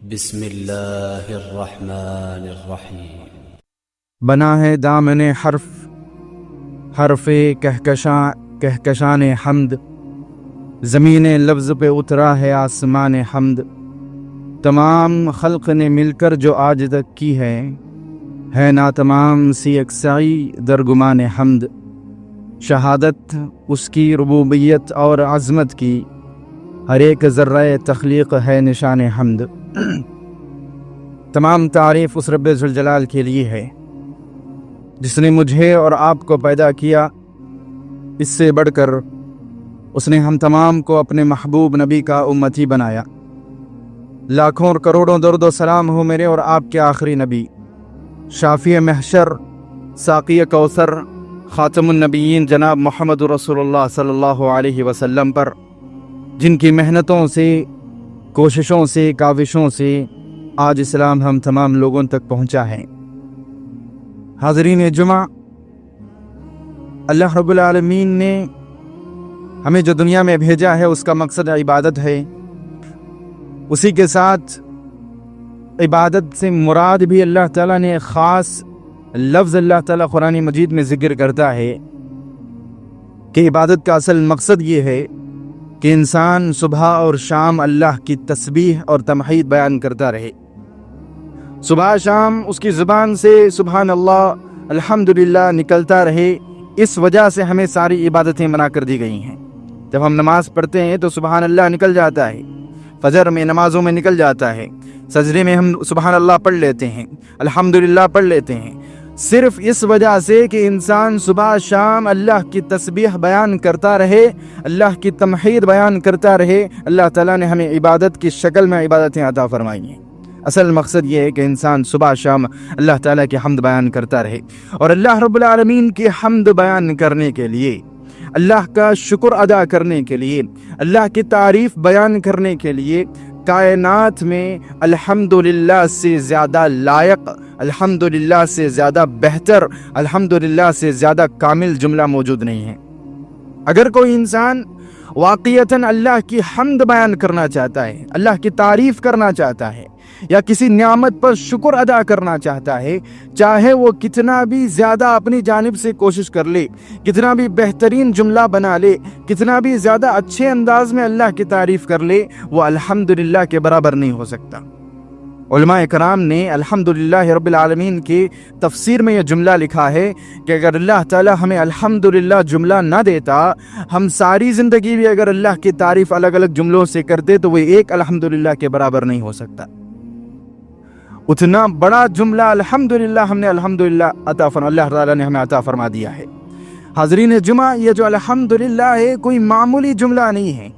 بسم اللہ الرحمن الرحیم۔ بنا ہے دامن حرف حرف کہکشان حمد، زمین لفظ پہ اترا ہے آسمان حمد۔ تمام خلق نے مل کر جو آج تک کی ہے نا تمام سی اکسائی در گمان حمد۔ شہادت اس کی ربوبیت اور عظمت کی، ہر ایک ذرہ تخلیق ہے نشان حمد۔ تمام تعریف اس رب ذوالجلال کے لیے ہے جس نے مجھے اور آپ کو پیدا کیا۔ اس سے بڑھ کر اس نے ہم تمام کو اپنے محبوب نبی کا امتی بنایا۔ لاکھوں اور کروڑوں درود و سلام ہو میرے اور آپ کے آخری نبی، شافی محشر، ساقی کوثر، خاتم النبیین جناب محمد رسول اللہ صلی اللہ علیہ وسلم پر، جن کی محنتوں سے، کوششوں سے، کاوشوں سے آج اسلام ہم تمام لوگوں تک پہنچا ہے۔ حاضرین جمعہ، اللہ رب العالمین نے ہمیں جو دنیا میں بھیجا ہے اس کا مقصد عبادت ہے۔ اسی کے ساتھ عبادت سے مراد بھی اللہ تعالیٰ نے ایک خاص لفظ اللہ تعالیٰ قرآن مجید میں ذکر کرتا ہے کہ عبادت کا اصل مقصد یہ ہے کہ انسان صبح اور شام اللہ کی تسبیح اور تمحید بیان کرتا رہے۔ صبح شام اس کی زبان سے سبحان اللہ، الحمدللہ نکلتا رہے۔ اس وجہ سے ہمیں ساری عبادتیں منع کر دی گئی ہیں۔ جب ہم نماز پڑھتے ہیں تو سبحان اللہ نکل جاتا ہے، فجر میں، نمازوں میں نکل جاتا ہے، سجدے میں ہم سبحان اللہ پڑھ لیتے ہیں، الحمدللہ پڑھ لیتے ہیں، صرف اس وجہ سے کہ انسان صبح شام اللہ کی تسبیح بیان کرتا رہے، اللہ کی تمحید بیان کرتا رہے۔ اللہ تعالیٰ نے ہمیں عبادت کی شکل میں عبادتیں عطا فرمائی ہیں۔ اصل مقصد یہ ہے کہ انسان صبح شام اللہ تعالیٰ کی حمد بیان کرتا رہے، اور اللہ رب العالمین کی حمد بیان کرنے کے لیے، اللہ کا شکر ادا کرنے کے لیے، اللہ کی تعریف بیان کرنے کے لیے کائنات میں الحمدللہ سے زیادہ لائق، الحمدللہ سے زیادہ بہتر، الحمدللہ سے زیادہ کامل جملہ موجود نہیں ہے۔ اگر کوئی انسان واقعتاً اللہ کی حمد بیان کرنا چاہتا ہے، اللہ کی تعریف کرنا چاہتا ہے، یا کسی نعمت پر شکر ادا کرنا چاہتا ہے، چاہے وہ کتنا بھی زیادہ اپنی جانب سے کوشش کر لے، کتنا بھی بہترین جملہ بنا لے، کتنا بھی زیادہ اچھے انداز میں اللہ کی تعریف کر لے، وہ الحمدللہ کے برابر نہیں ہو سکتا۔ علماء کرام نے الحمدللہ رب العالمین کی تفسیر میں یہ جملہ لکھا ہے کہ اگر اللہ تعالی ہمیں الحمدللہ جملہ نہ دیتا، ہم ساری زندگی بھی اگر اللہ کی تعریف الگ الگ جملوں سے کرتے تو وہ ایک الحمدللہ کے برابر نہیں ہو سکتا۔ اتنا بڑا جملہ الحمدللہ ہم نے الحمدللہ عطا فرما، اللہ تعالیٰ نے ہمیں عطا فرما دیا ہے۔ حاضرین جمعہ، یہ جو الحمدللہ ہے کوئی معمولی جملہ نہیں ہے،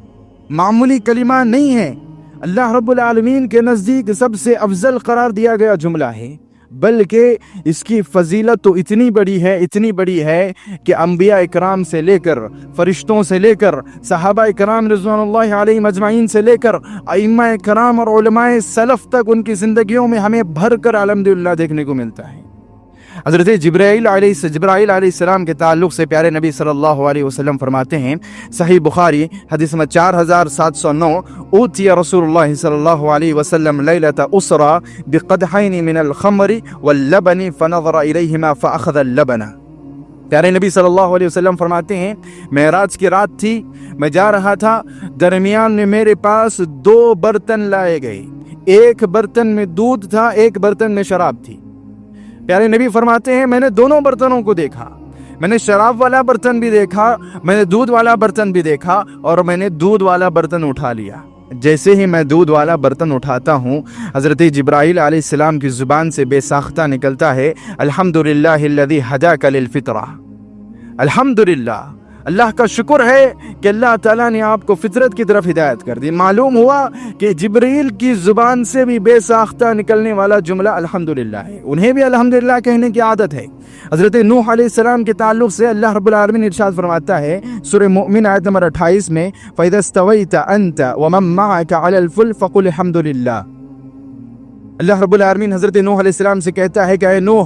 معمولی کلمہ نہیں ہے، اللہ رب العالمین کے نزدیک سب سے افضل قرار دیا گیا جملہ ہے، بلکہ اس کی فضیلت تو اتنی بڑی ہے کہ انبیاء اکرام سے لے کر، فرشتوں سے لے کر، صحابہ اکرام رضوان اللہ علیہم اجمعین سے لے کر ائمہ کرام اور علماء سلف تک ان کی زندگیوں میں ہمیں بھر کر الحمدللہ دیکھنے کو ملتا ہے۔ حضرت جبرائیل علیہ السلام کے تعلق سے پیارے نبی صلی اللہ علیہ وسلم فرماتے ہیں، صحیح بخاری حدیث نمبر 4709، اوتی رسول اللہ صلی اللہ علیہ وسلم لیلۃ اسرا بقدحین من الخمر واللبن فنظر الیہما فاخذ اللبن۔ پیارے نبی صلی اللہ علیہ وسلم فرماتے ہیں، معراج کی رات تھی، میں جا رہا تھا، درمیان میں میرے پاس 2 برتن لائے گئے، ایک برتن میں دودھ تھا، ایک برتن میں شراب تھی۔ پیارے نبی فرماتے ہیں، میں نے دونوں برتنوں کو دیکھا، میں نے شراب والا برتن بھی دیکھا، میں نے دودھ والا برتن بھی دیکھا، اور میں نے دودھ والا برتن اٹھا لیا۔ جیسے ہی میں دودھ والا برتن اٹھاتا ہوں، حضرت جبرائیل علیہ السلام کی زبان سے بے ساختہ نکلتا ہے، الحمدللہ الذی ہداک للفطرہ۔ الحمدللہ، اللہ کا شکر ہے کہ اللہ تعالیٰ نے آپ کو فطرت کی طرف ہدایت کر دی۔ معلوم ہوا کہ جبریل کی زبان سے بھی بے ساختہ نکلنے والا جملہ الحمدللہ ہے، انہیں بھی الحمدللہ کہنے کی عادت ہے۔ حضرت نوح علیہ السلام کے تعلق سے اللہ رب العالمین ارشاد فرماتا ہے سورہ مؤمن آیت نمبر 28 میں، فَإِذَا اسْتَوَيْتَ أَنْتَ وَمَن مَّعَكَ عَلَى الْفُلْكِ فَقُلْ الْحَمْدُ لِلَّهِ۔ اللہ رب العالمین حضرت نوح علیہ السلام سے کہتا ہے کہ اے نوح،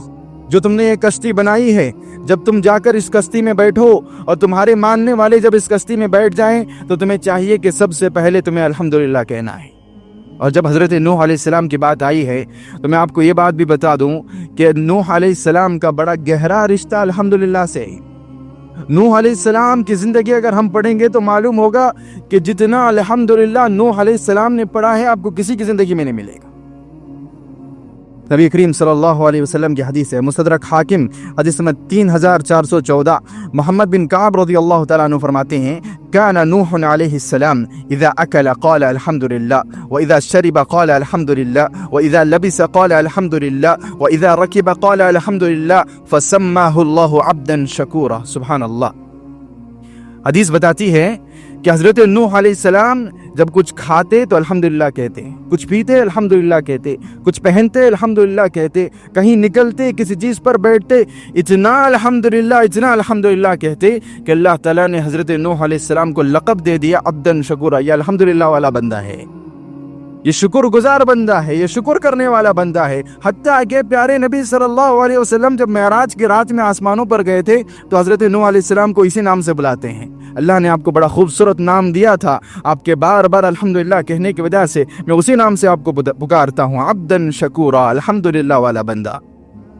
جو تم نے یہ کشتی بنائی ہے، جب تم جا کر اس کشتی میں بیٹھو اور تمہارے ماننے والے جب اس کشتی میں بیٹھ جائیں تو تمہیں چاہیے کہ سب سے پہلے تمہیں الحمدللہ کہنا ہے۔ اور جب حضرت نوح علیہ السلام کی بات آئی ہے تو میں آپ کو یہ بات بھی بتا دوں کہ نوح علیہ السلام کا بڑا گہرا رشتہ الحمدللہ سے ہے۔ نوح علیہ السلام کی زندگی اگر ہم پڑھیں گے تو معلوم ہوگا کہ جتنا الحمدللہ نوح علیہ السلام نے پڑھا ہے آپ کو کسی کی زندگی میں نہیں ملے گا۔ نبی کریم صلی اللہ علیہ وسلم کی حدیث ہے، مستدرک حاکم حدیث نمبر 3414، محمد بن کعب رضی اللہ تعالیٰ عنہ فرماتے ہیں كان نوح علیہ السلام اذا اکل قال الحمد للہ واذا شرب قال الحمد للہ واذا لبس قال الحمد للہ واذا رکب قال الحمد للہ فسماه اللہ عبدا شکورا۔ سبحان اللہ۔ حدیث بتاتی ہے کہ حضرت نوح علیہ السلام جب کچھ کھاتے تو الحمدللہ کہتے، کچھ پیتے الحمدللہ کہتے، کچھ پہنتے الحمدللہ کہتے، کہیں نکلتے کسی چیز پر بیٹھتے اتنا الحمدللہ کہتے کہ اللہ تعالیٰ نے حضرت نوح علیہ السلام کو لقب دے دیا عبدن شکورا، یہ الحمدللہ والا بندہ ہے، یہ شکر گزار بندہ ہے، یہ شکر کرنے والا بندہ ہے۔ حتیٰ کہ پیارے نبی صلی اللہ علیہ وسلم جب معراج کی رات میں آسمانوں پر گئے تھے تو حضرت نوح علیہ السلام کو اسی نام سے بلاتے ہیں۔ اللہ نے آپ کو بڑا خوبصورت نام دیا تھا، آپ کے بار بار الحمدللہ کہنے کی وجہ سے میں اسی نام سے آپ کو پکارتا ہوں، عبدن شکورا، الحمدللہ والا بندہ۔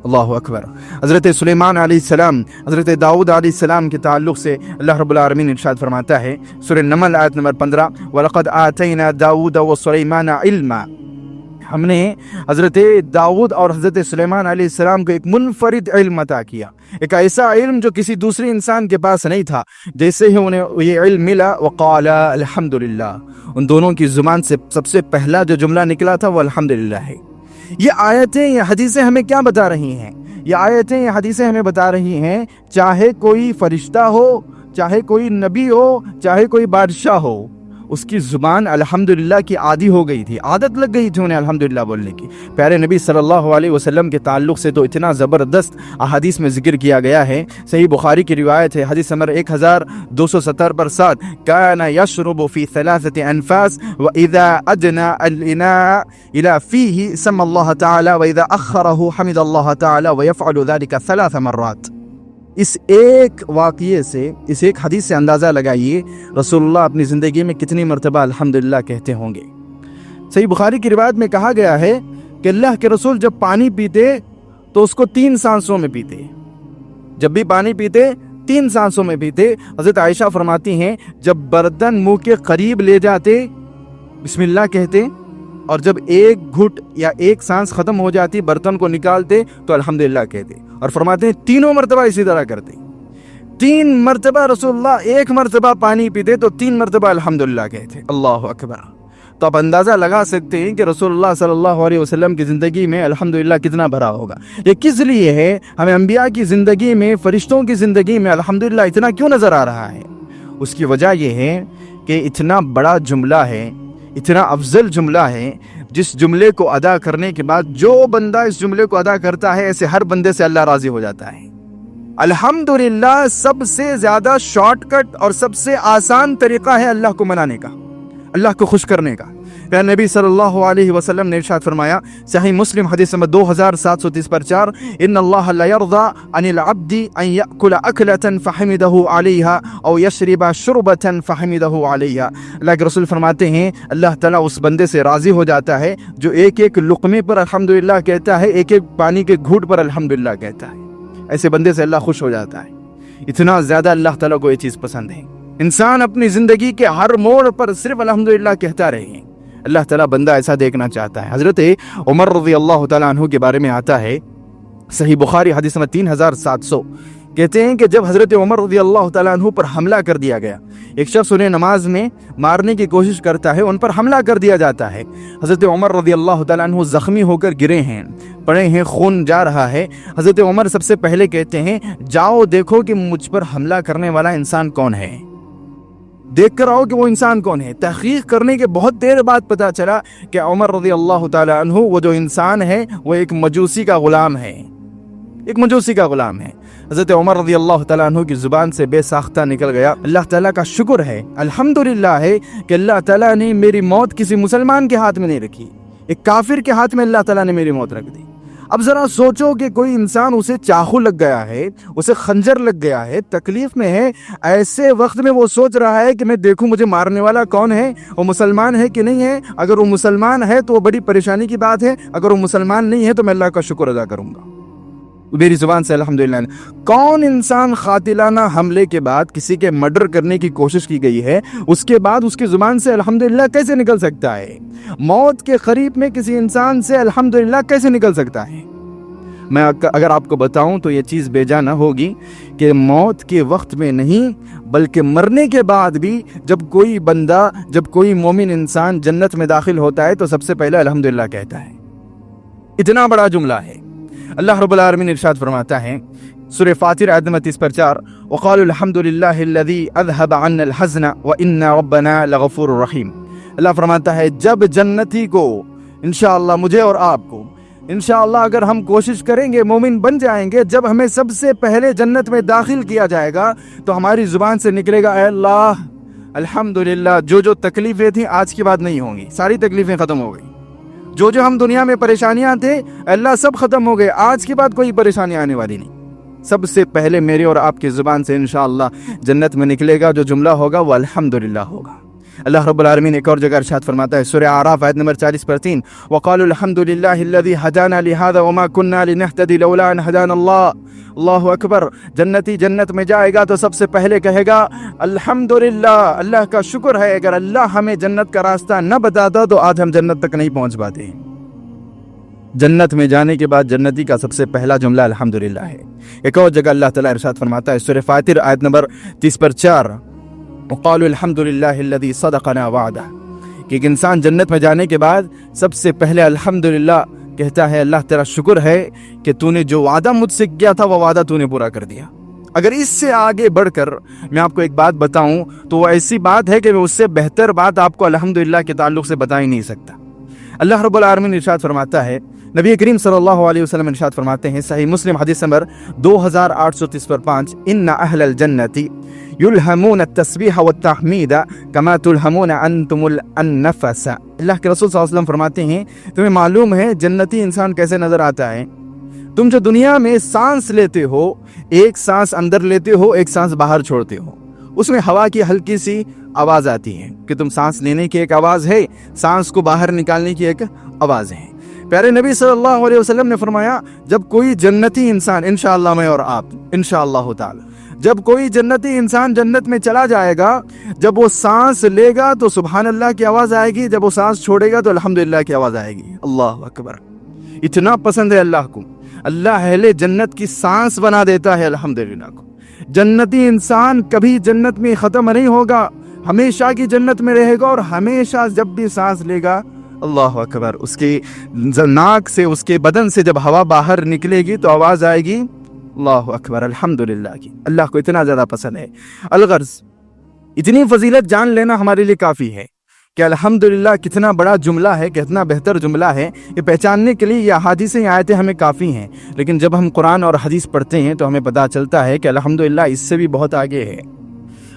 اللہ اکبر۔ حضرت سلیمان علیہ السلام، حضرت داؤد علیہ السلام کے تعلق سے اللہ رب العالمین ارشاد فرماتا ہے سورہ نمل آیت نمبر 15، وَلَقَدْ آتَيْنَا دَاوُودَ وَسُلَيْمَانَ عِلْمًا، ہم نے حضرت داؤد اور حضرت سلیمان علیہ السلام کو ایک منفرد علم عطا کیا، ایک ایسا علم جو کسی دوسرے انسان کے پاس نہیں تھا۔ جیسے ہی انہیں یہ علم ملا وقال الحمدللہ، ان دونوں کی زبان سے سب سے پہلا جو جملہ نکلا تھا وہ الحمدللہ ہے۔ یہ آیتیں، یہ حدیثیں ہمیں کیا بتا رہی ہیں؟ یہ آیتیں، یہ حدیثیں ہمیں بتا رہی ہیں چاہے کوئی فرشتہ ہو، چاہے کوئی نبی ہو، چاہے کوئی بادشاہ ہو، اس کی زبان الحمدللہ کی عادی ہو گئی تھی، عادت لگ گئی تھی انہیں الحمدللہ بولنے کی۔ پیارے نبی صلی اللہ علیہ وسلم کے تعلق سے تو اتنا زبردست احادیث میں ذکر کیا گیا ہے۔ صحیح بخاری کی روایت ہے، حدیث نمبر 1270 پر 7، كان يشرب في 3 أنفاس وإذا أدنى الإناء إلى فيه سمى الله تعالى وإذا أخره حمد الله تعالى ويفعل ذلك 3 مرات۔ اس ایک واقعے سے، اس ایک حدیث سے اندازہ لگائیے رسول اللہ اپنی زندگی میں کتنی مرتبہ الحمدللہ کہتے ہوں گے۔ صحیح بخاری کی روایت میں کہا گیا ہے کہ اللہ کے رسول جب پانی پیتے تو اس کو 3 سانسوں میں پیتے، جب بھی پانی پیتے 3 سانسوں میں پیتے۔ حضرت عائشہ فرماتی ہیں جب برتن منہ کے قریب لے جاتے بسم اللہ کہتے، اور جب ایک گھٹ یا ایک سانس ختم ہو جاتی برتن کو نکالتے تو الحمدللہ کہتے، اور فرماتے ہیں 3 مرتبہ اسی طرح کرتے۔ 3 مرتبہ رسول اللہ ایک مرتبہ پانی پیتے تو 3 مرتبہ الحمدللہ کہتے۔ اللہ اکبر۔ تو آپ اندازہ لگا سکتے ہیں کہ رسول اللہ صلی اللہ علیہ وسلم کی زندگی میں الحمدللہ کتنا بھرا ہوگا۔ یہ کس لیے ہے؟ ہمیں انبیاء کی زندگی میں، فرشتوں کی زندگی میں الحمدللہ اتنا کیوں نظر آ رہا ہے؟ اس کی وجہ یہ ہے کہ اتنا بڑا جملہ ہے، اتنا افضل جملہ ہے، جس جملے کو ادا کرنے کے بعد جو بندہ اس جملے کو ادا کرتا ہے ایسے ہر بندے سے اللہ راضی ہو جاتا ہے۔ الحمدللہ سب سے زیادہ شارٹ کٹ اور سب سے آسان طریقہ ہے اللہ کو منانے کا، اللہ کو خوش کرنے کا۔ پھر نبی صلی اللہ علیہ وسلم نے ارشاد فرمایا، صحیح مسلم حدیث نمبر 2730 پر 4، ان اللہ لا یرضى عن العبد ان یأکل اکلة فحمده علیہا او یشرب شربة فحمده علیہا۔ اللہ کے رسول فرماتے ہیں اللہ تعالیٰ اس بندے سے راضی ہو جاتا ہے جو ایک ایک لقمے پر الحمدللہ کہتا ہے، ایک ایک پانی کے گھوٹ پر الحمدللہ کہتا ہے۔ ایسے بندے سے اللہ خوش ہو جاتا ہے۔ اتنا زیادہ اللہ تعالیٰ کو یہ چیز پسند ہے، انسان اپنی زندگی کے ہر موڑ پر صرف الحمدللہ کہتا رہے۔ اللہ تعالیٰ بندہ ایسا دیکھنا چاہتا ہے۔ حضرت عمر رضی اللہ تعالیٰ عنہ کے بارے میں آتا ہے، صحیح بخاری حدیث نمبر 3700، کہتے ہیں کہ جب حضرت عمر رضی اللہ تعالیٰ عنہ پر حملہ کر دیا گیا، ایک شخص انہیں نماز میں مارنے کی کوشش کرتا ہے، ان پر حملہ کر دیا جاتا ہے۔ حضرت عمر رضی اللہ تعالیٰ عنہ زخمی ہو کر گرے ہیں، پڑے ہیں، خون جا رہا ہے۔ حضرت عمر سب سے پہلے کہتے ہیں جاؤ دیکھو کہ مجھ پر حملہ کرنے والا انسان کون ہے، دیکھ کر آؤ کہ وہ انسان کون ہے۔ تحقیق کرنے کے بہت دیر بعد پتا چلا کہ عمر رضی اللہ تعالیٰ عنہ وہ جو انسان ہے وہ ایک مجوسی کا غلام ہے، ایک مجوسی کا غلام ہے۔ حضرت عمر رضی اللہ تعالیٰ عنہ کی زبان سے بے ساختہ نکل گیا، اللہ تعالیٰ کا شکر ہے، الحمدللہ ہے کہ اللہ تعالیٰ نے میری موت کسی مسلمان کے ہاتھ میں نہیں رکھی، ایک کافر کے ہاتھ میں اللہ تعالیٰ نے میری موت رکھ دی۔ اب ذرا سوچو کہ کوئی انسان اسے چاقو لگ گیا ہے، اسے خنجر لگ گیا ہے، تکلیف میں ہے، ایسے وقت میں وہ سوچ رہا ہے کہ میں دیکھوں مجھے مارنے والا کون ہے، وہ مسلمان ہے کہ نہیں ہے۔ اگر وہ مسلمان ہے تو وہ بڑی پریشانی کی بات ہے، اگر وہ مسلمان نہیں ہے تو میں اللہ کا شکر ادا کروں گا میری زبان سے الحمدللہ۔ کون انسان قاتلانہ حملے کے بعد کسی کے مرڈر کرنے کی کوشش کی گئی ہے، اس کے بعد اس کی زبان سے الحمدللہ کیسے نکل سکتا ہے؟ موت کے قریب میں کسی انسان سے الحمدللہ کیسے نکل سکتا ہے؟ میں اگر آپ کو بتاؤں تو یہ چیز بے جا نہ ہوگی کہ موت کے وقت میں نہیں بلکہ مرنے کے بعد بھی جب کوئی بندہ، جب کوئی مومن انسان جنت میں داخل ہوتا ہے تو سب سے پہلے الحمدللہ کہتا ہے۔ اتنا بڑا جملہ ہے۔ اللہ رب العالمین ارشاد فرماتا ہے سورہ فاتر آیت نمبر 30/4 وقالوا الحمد للہ الذی اذهب عنا الحزن وان ربنا لغفور رحیم۔ اللہ فرماتا ہے جب جنتی کو انشاءاللہ، مجھے اور آپ کو انشاءاللہ اگر ہم کوشش کریں گے مومن بن جائیں گے، جب ہمیں سب سے پہلے جنت میں داخل کیا جائے گا تو ہماری زبان سے نکلے گا اے اللہ الحمدللہ، جو تکلیفیں تھیں آج کے بعد نہیں ہوں گی، ساری تکلیفیں ختم ہو گئی، جو ہم دنیا میں پریشانیاں تھے اللہ سب ختم ہو گئے، آج کے بعد کوئی پریشانی آنے والی نہیں۔ سب سے پہلے میرے اور آپ کی زبان سے انشاءاللہ جنت میں نکلے گا جو جملہ ہوگا وہ الحمدللہ ہوگا۔ اللہ رب العالمین ایک اور جگہ ارشاد فرماتا ہے سورہ اعراف آیت نمبر 40/3 وقالوا الحمد للہ الذی ہدانا لہذا وما كنا لنهتدی لولا ان ہدانا اللہ۔ اللہ اکبر۔ جنتی جنت میں جائے گا تو سب سے پہلے کہے گا الحمدللہ، اللہ کا شکر ہے، اگر اللہ ہمیں جنت کا راستہ نہ بتاتا تو آج ہم جنت تک نہیں پہنچ پاتے۔ جنت میں جانے کے بعد جنتی کا سب سے پہلا جملہ الحمدللہ ہے۔ ایک اور جگہ اللہ تعالیٰ ارشاد فرماتا ہے سورہ فاتر آیت نمبر 30/4 وقالوا الحمد للہ الذی صدقنا وعدہ، کہ ایک انسان جنت میں جانے کے بعد سب سے پہلے الحمدللہ کہتا ہے اللہ تیرا شکر ہے کہ تو نے جو وعدہ مجھ سے کیا تھا وہ وعدہ تو نے پورا کر دیا۔ اگر اس سے آگے بڑھ کر میں آپ کو ایک بات بتاؤں تو وہ ایسی بات ہے کہ میں اس سے بہتر بات آپ کو الحمدللہ کے تعلق سے بتا ہی نہیں سکتا۔ اللہ رب العالمین ارشاد فرماتا ہے، نبی کریم صلی اللہ علیہ وسلم ارشاد فرماتے ہیں صحیح مسلم حدیث نمبر 2830/5 ان اہل الجنت یلہمون التسبیح والتحمید کما تلہمون انتم النفس۔ اللہ کے رسول صلی اللہ علیہ وسلم فرماتے ہیں تمہیں معلوم ہے جنتی انسان کیسے نظر آتا ہے؟ تم جو دنیا میں سانس لیتے ہو، ایک سانس اندر لیتے ہو، ایک سانس باہر چھوڑتے ہو، اس میں ہوا کی ہلکی سی آواز آتی ہے کہ تم سانس لینے کی ایک آواز ہے، سانس کو باہر نکالنے کی ایک آواز ہے۔ پیارے نبی صلی اللہ علیہ وسلم نے فرمایا جب کوئی جنتی انسان، انشاءاللہ میں اور آپ انشاءاللہ تعالی، جب کوئی جنتی انسان جنت میں چلا جائے گا، جب وہ سانس لے گا تو سبحان اللہ کی آواز آئے گی، جب وہ سانس چھوڑے گا تو الحمدللہ کی آواز آئے گی۔ اللہ اکبر۔ اتنا پسند ہے اللہ کو، اللہ اہل جنت کی سانس بنا دیتا ہے الحمدللہ کو۔ جنتی انسان کبھی جنت میں ختم نہیں ہوگا، ہمیشہ کی جنت میں رہے گا، اور ہمیشہ جب بھی سانس لے گا اللہ اکبر، اس کی ناک سے، اس کے بدن سے جب ہوا باہر نکلے گی تو آواز آئے گی اللہ اکبر الحمدللہ کی۔ اللہ کو اتنا زیادہ پسند ہے۔ الغرض اتنی فضیلت جان لینا ہمارے لیے کافی ہے کہ الحمدللہ کتنا بڑا جملہ ہے، کتنا بہتر جملہ ہے، یہ پہچاننے کے لیے یہ احادیث آیتیں ہمیں کافی ہیں۔ لیکن جب ہم قرآن اور حدیث پڑھتے ہیں تو ہمیں پتہ چلتا ہے کہ الحمدللہ اس سے بھی بہت آگے ہے،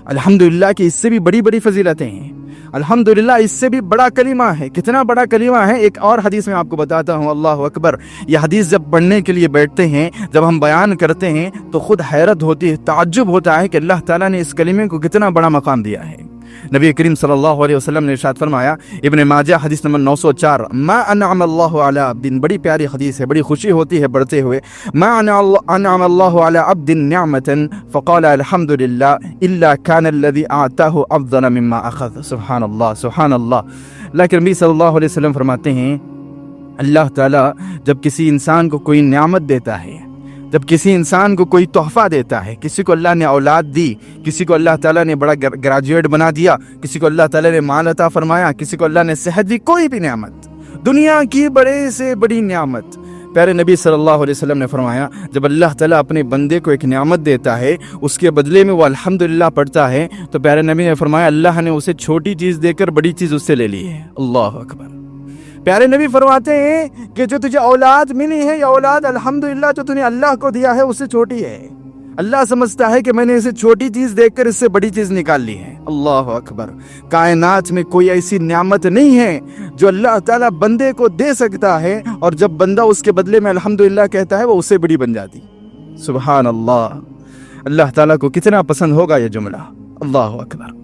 الحمدللہ کی اس سے بھی بڑی بڑی فضیلتیں ہیں، الحمدللہ اس سے بھی بڑا کلمہ ہے۔ کتنا بڑا کلمہ ہے، ایک اور حدیث میں آپ کو بتاتا ہوں۔ اللہ اکبر۔ یہ حدیث جب پڑھنے کے لیے بیٹھتے ہیں، جب ہم بیان کرتے ہیں تو خود حیرت ہوتی ہے، تعجب ہوتا ہے کہ اللہ تعالیٰ نے اس کلمے کو کتنا بڑا مقام دیا ہے۔ نبی کریم صلی اللہ علیہ وسلم نے ارشاد فرمایا، ابن ماجہ حدیث نمبر 904 ما انعم اللہ علی عبد، بڑی پیاری حدیث ہے، بڑی خوشی ہوتی ہے پڑھتے ہوئے، ما انعم اللہ علی عبد نعمتا فقال الحمد للہ الا کان الذی اعطاہ افضل مما اخذ۔ سبحان اللہ سبحان اللہ۔ لیکن نبی صلی اللہ علیہ وسلم فرماتے ہیں اللہ تعالیٰ جب کسی انسان کو کوئی نعمت دیتا ہے، جب کسی انسان کو کوئی تحفہ دیتا ہے، کسی کو اللہ نے اولاد دی، کسی کو اللہ تعالیٰ نے بڑا گریجویٹ بنا دیا، کسی کو اللہ تعالیٰ نے مال عطا فرمایا، کسی کو اللہ نے صحت دی، کوئی بھی نعمت، دنیا کی بڑے سے بڑی نعمت، پیارے نبی صلی اللہ علیہ وسلم نے فرمایا جب اللہ تعالیٰ اپنے بندے کو ایک نعمت دیتا ہے، اس کے بدلے میں وہ الحمدللہ پڑھتا ہے تو پیارے نبی نے فرمایا اللہ نے اسے چھوٹی چیز دے کر بڑی چیز اس سے لے لی ہے۔ اللہ اکبر۔ پیارے نبی فرماتے ہیں کہ جو تجھے اولاد ملی ہے، یہ اولاد الحمدللہ جو تُو نے اللہ کو دیا ہے اس سے چھوٹی ہے۔ اللہ سمجھتا ہے کہ میں نے اسے چھوٹی چیز دیکھ کر اس سے بڑی چیز نکال لی ہے۔ اللہ اکبر۔ کائنات میں کوئی ایسی نعمت نہیں ہے جو اللہ تعالیٰ بندے کو دے سکتا ہے اور جب بندہ اس کے بدلے میں الحمدللہ کہتا ہے وہ اس سے بڑی بن جاتی۔ سبحان اللہ، اللہ تعالیٰ کو کتنا پسند ہوگا یہ جملہ۔ اللہ اکبر۔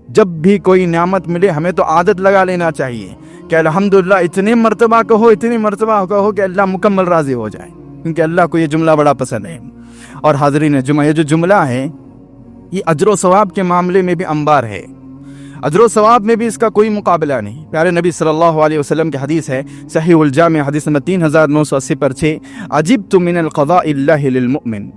جب بھی کوئی نعمت ملے ہمیں تو عادت لگا لینا چاہیے کہ الحمدللہ اتنے مرتبہ کہو کہ اللہ مکمل راضی ہو جائے، کیونکہ اللہ کو یہ جملہ بڑا پسند ہے۔ اور حاضرین جمعہ، یہ جو جملہ ہے یہ اجر و ثواب کے معاملے میں بھی انبار ہے، اجر و ثواب میں بھی اس کا کوئی مقابلہ نہیں۔ پیارے نبی صلی اللہ علیہ وسلم کی حدیث ہے، صحیح الجامع حدیث نمبر 3980 پر 6، عجبت من القضاء اللہ للمؤمن۔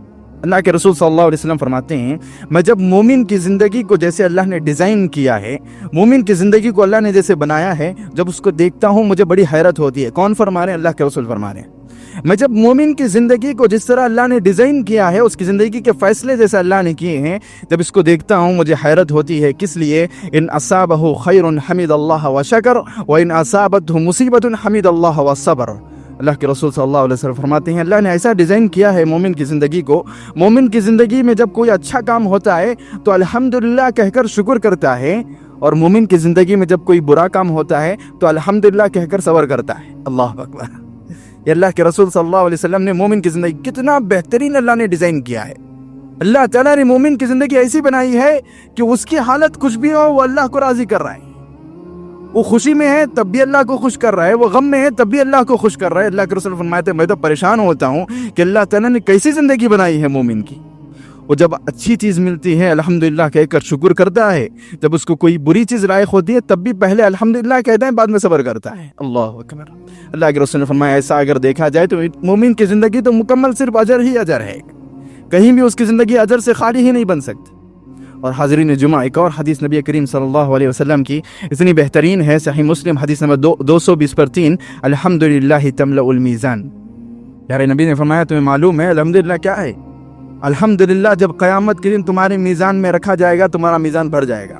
اللہ کے رسول صلی اللہ علیہ وسلم فرماتے ہیں میں جب مومن کی زندگی کو جیسے اللہ نے ڈیزائن کیا ہے، مومن کی زندگی کو اللہ نے جیسے بنایا ہے، جب اس کو دیکھتا ہوں مجھے بڑی حیرت ہوتی ہے۔ کون فرما رہے ہیں؟ اللہ کے رسول فرما رہے ہیں میں جب مومن کی زندگی کو جس طرح اللہ نے ڈیزائن کیا ہے، اس کی زندگی کے فیصلے جیسے اللہ نے کیے ہیں، جب اس کو دیکھتا ہوں مجھے حیرت ہوتی ہے۔ کس لیے؟ ان اصابہ خیر حمد اللہ وشکر وان اصابتہ مصیبت حمد اللہ وصبر۔ اللہ کے رسول صلی اللہ علیہ وسلم فرماتے ہیں اللہ نے ایسا ڈیزائن کیا ہے مومن کی زندگی کو، مومن کی زندگی میں جب کوئی اچھا کام ہوتا ہے تو الحمدللہ کہہ کر شکر کرتا ہے، اور مومن کی زندگی میں جب کوئی برا کام ہوتا ہے تو الحمدللہ کہہ کر صبر کرتا ہے۔ اللہ اکبر۔ یہ اللہ کے رسول صلی اللہ علیہ وسلم نے مومن کی زندگی کتنا بہترین اللہ نے ڈیزائن کیا ہے۔ اللہ تعالیٰ نے مومن کی زندگی ایسی بنائی ہے کہ اس کی حالت کچھ بھی ہو وہ اللہ کو راضی کر رہا ہے، وہ خوشی میں ہے تب بھی اللہ کو خوش کر رہا ہے، وہ غم میں ہے تب بھی اللہ کو خوش کر رہا ہے۔ اللہ کے رسول فرماتے ہیں میں تو پریشان ہوتا ہوں کہ اللہ تعالیٰ نے کیسی زندگی بنائی ہے مومن کی۔ وہ جب اچھی چیز ملتی ہے الحمدللہ کہہ کر شکر کرتا ہے، جب اس کو کوئی بری چیز لائق ہوتی ہے تب بھی پہلے الحمدللہ کہتا ہے، بعد میں صبر کرتا ہے۔ اللہ اکبر۔ اللہ کے رسول نے فرمایا ایسا اگر دیکھا جائے تو مومن کی زندگی تو مکمل صرف اجر ہی اجر ہے، کہیں بھی اس کی زندگی اجر سے خالی ہی نہیں بن سکتی۔ اور حاضرین جمعہ، ایک اور حدیث نبی کریم صلی اللہ علیہ وسلم کی اتنی بہترین ہے، صحیح مسلم حدیث نمبر 220 پر 3، الحمدللہ تملأ المیزان۔ پیارے نبی نے فرمایا تمہیں معلوم ہے الحمدللہ کیا ہے؟ الحمدللہ جب قیامت کے دن تمہارے میزان میں رکھا جائے گا تمہارا میزان بھر جائے گا۔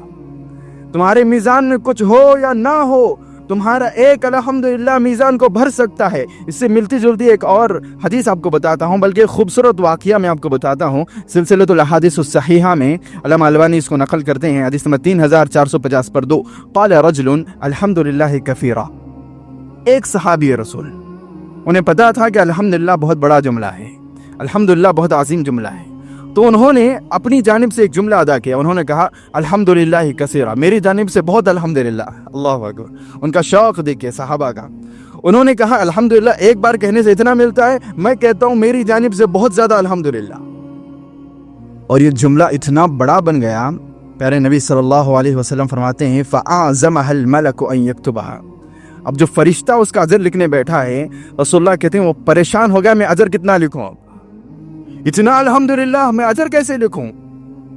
تمہارے میزان میں کچھ ہو یا نہ ہو، تمہارا ایک الحمدللہ میزان کو بھر سکتا ہے۔ اس سے ملتی جلتی ایک اور حدیث آپ کو بتاتا ہوں، بلکہ خوبصورت واقعہ میں آپ کو بتاتا ہوں۔ سلسلۃ الاحادیث الصحیحہ میں علامہ البانی اس کو نقل کرتے ہیں، حدیث نمبر 3450 پر 2، قال رجل الحمدللہ کثیرا۔ ایک صحابی رسول، انہیں پتا تھا کہ الحمدللہ بہت بڑا جملہ ہے، الحمدللہ بہت عظیم جملہ ہے، تو انہوں نے اپنی جانب سے ایک جملہ ادا کیا۔ انہوں نے کہا الحمدللہ کثیرا، میری جانب سے بہت الحمدللہ۔ اللہ اکبر۔ ان کا شوق دیکھیں صحابہ کا، انہوں نے کہا الحمدللہ ایک بار کہنے سے اتنا ملتا ہے، میں کہتا ہوں میری جانب سے بہت زیادہ الحمدللہ۔ اور یہ جملہ اتنا بڑا بن گیا، پیارے نبی صلی اللہ علیہ وسلم فرماتے ہیں فَأَعْزَمَهَا الْمَلَكُ أَن يَكْتُبَهَا۔ اب جو فرشتہ اس کا اجر لکھنے بیٹھا ہے، رسول اللہ کہتے ہیں وہ پریشان ہو گیا میں اجر کتنا لکھوں، اتنا الحمدللہ میں اجر کیسے لکھوں؟